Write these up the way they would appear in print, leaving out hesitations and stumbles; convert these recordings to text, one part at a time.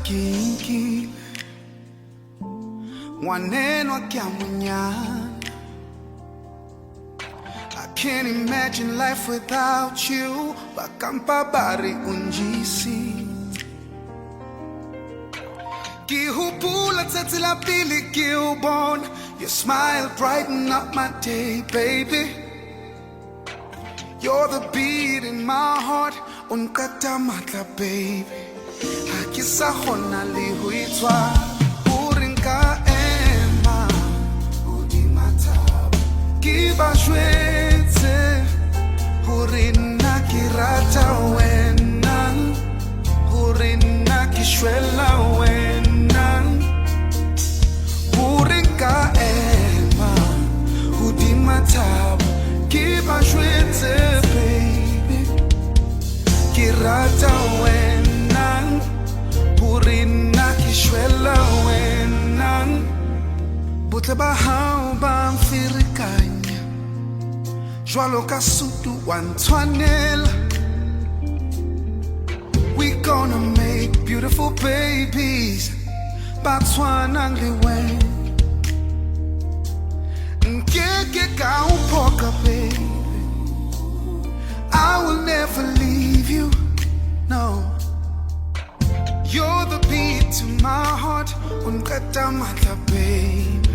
Kinki Waneno Kiamunya. I can't imagine life without you. Bakampa bari unjisi Kihupula tatila pili kiubon. Your smile brighten up my day, baby. You're the beat in my heart. Unkatamata, baby. Hakisa hona lihuitwa Urinka ema Udimata Kiba shwete Urina kirata wena Urina kishwela wena Urinka ema Udimata Kiba shwete baby Kirata wena Purina kishwela wenan Butle bahau bam firikanya Jwalo kasutu wantwanel We gonna make beautiful babies Batswana ngliwen Nkeke ka upoka baby I will never leave you, no. You're the beat to my heart. Unkatamata, babe.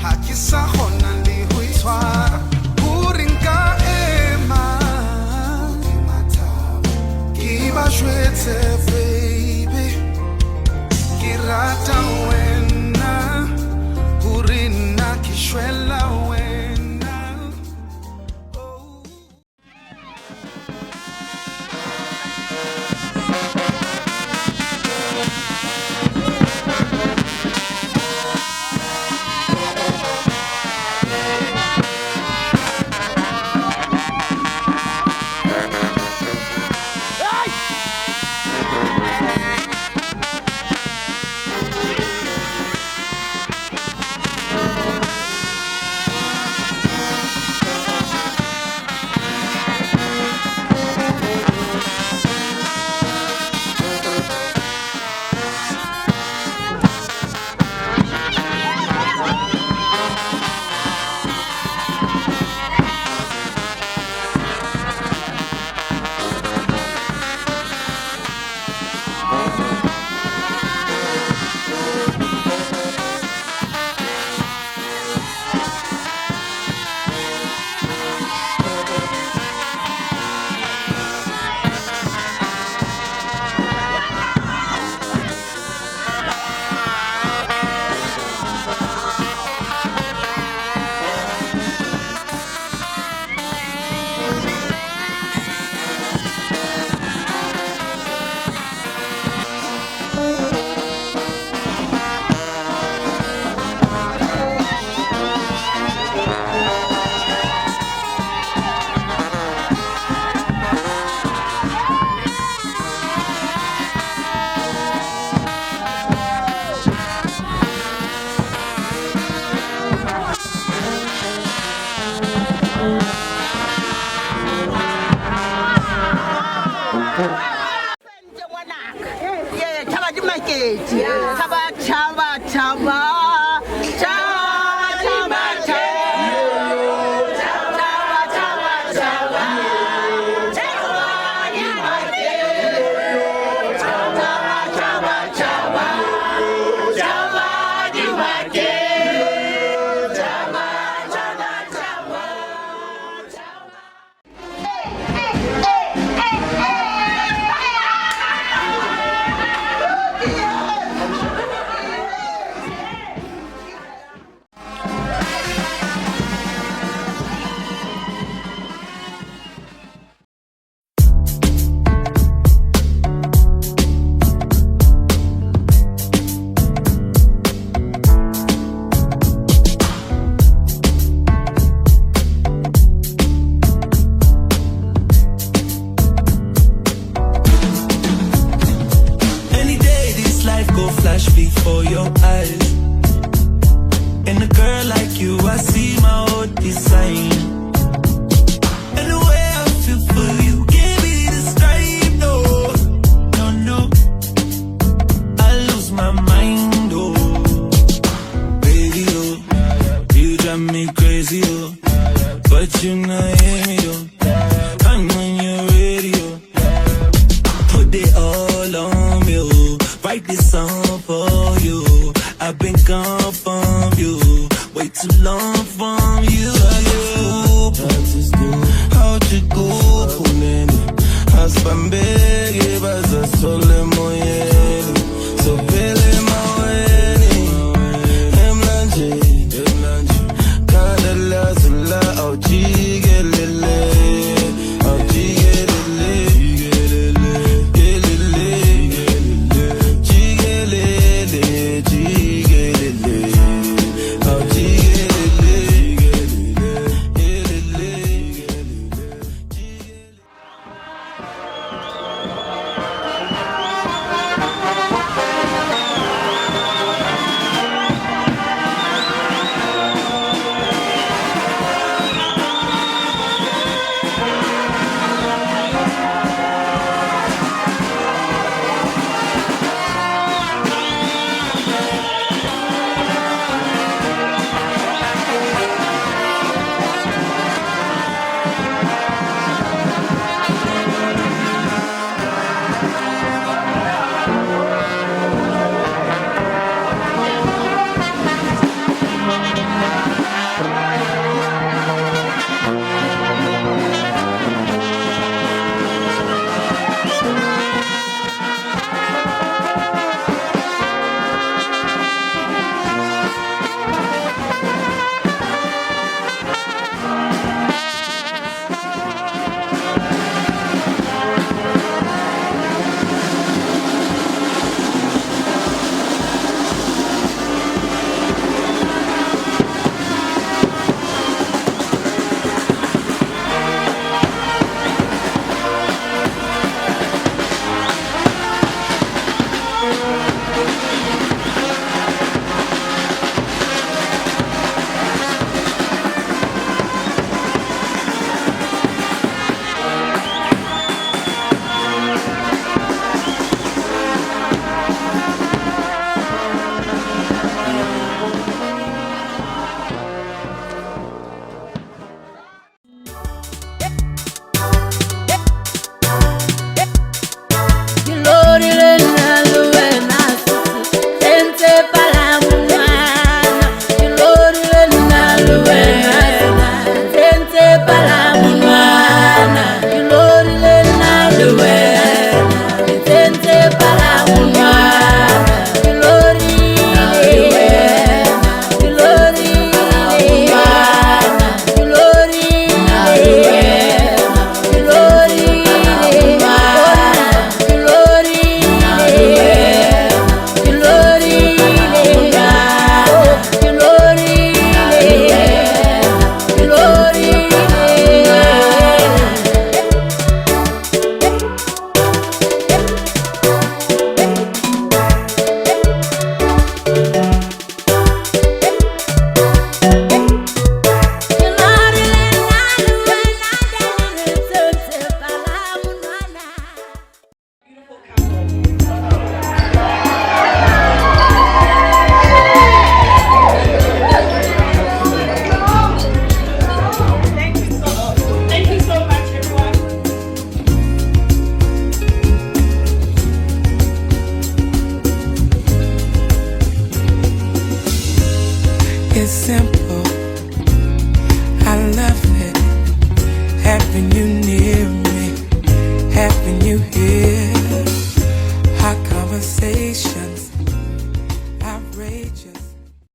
Hakisa hona lihuitwara. Urinka ema. Kiba shwete, baby. Kirata wena. Urina kishwela wena. Yeah, chaba di maketi. Chaba chaba chaba. Chaba chaba chaba. Chaba chaba chaba. Chaba di maketi. Chaba chaba chaba. Chaba di maketi. Chaba chaba chaba. Any day this life go flash before your eyes. And a girl like you, I see my own design. And the way I feel for you, give me the stripe, no, no, no. I lose my mind, oh, baby, oh. You drive me crazy, oh, but you not hear me, oh. I'm on your radio. Put it all on me, oh. Write this song for you. I've been gone from you, way too long from you. Hauchikufuneni hasibambeki bazasole moyeni sovele maweni emlanje kadalazula aujigelele aujigelele gelele jigelele jigelele aujigelele gelele loving you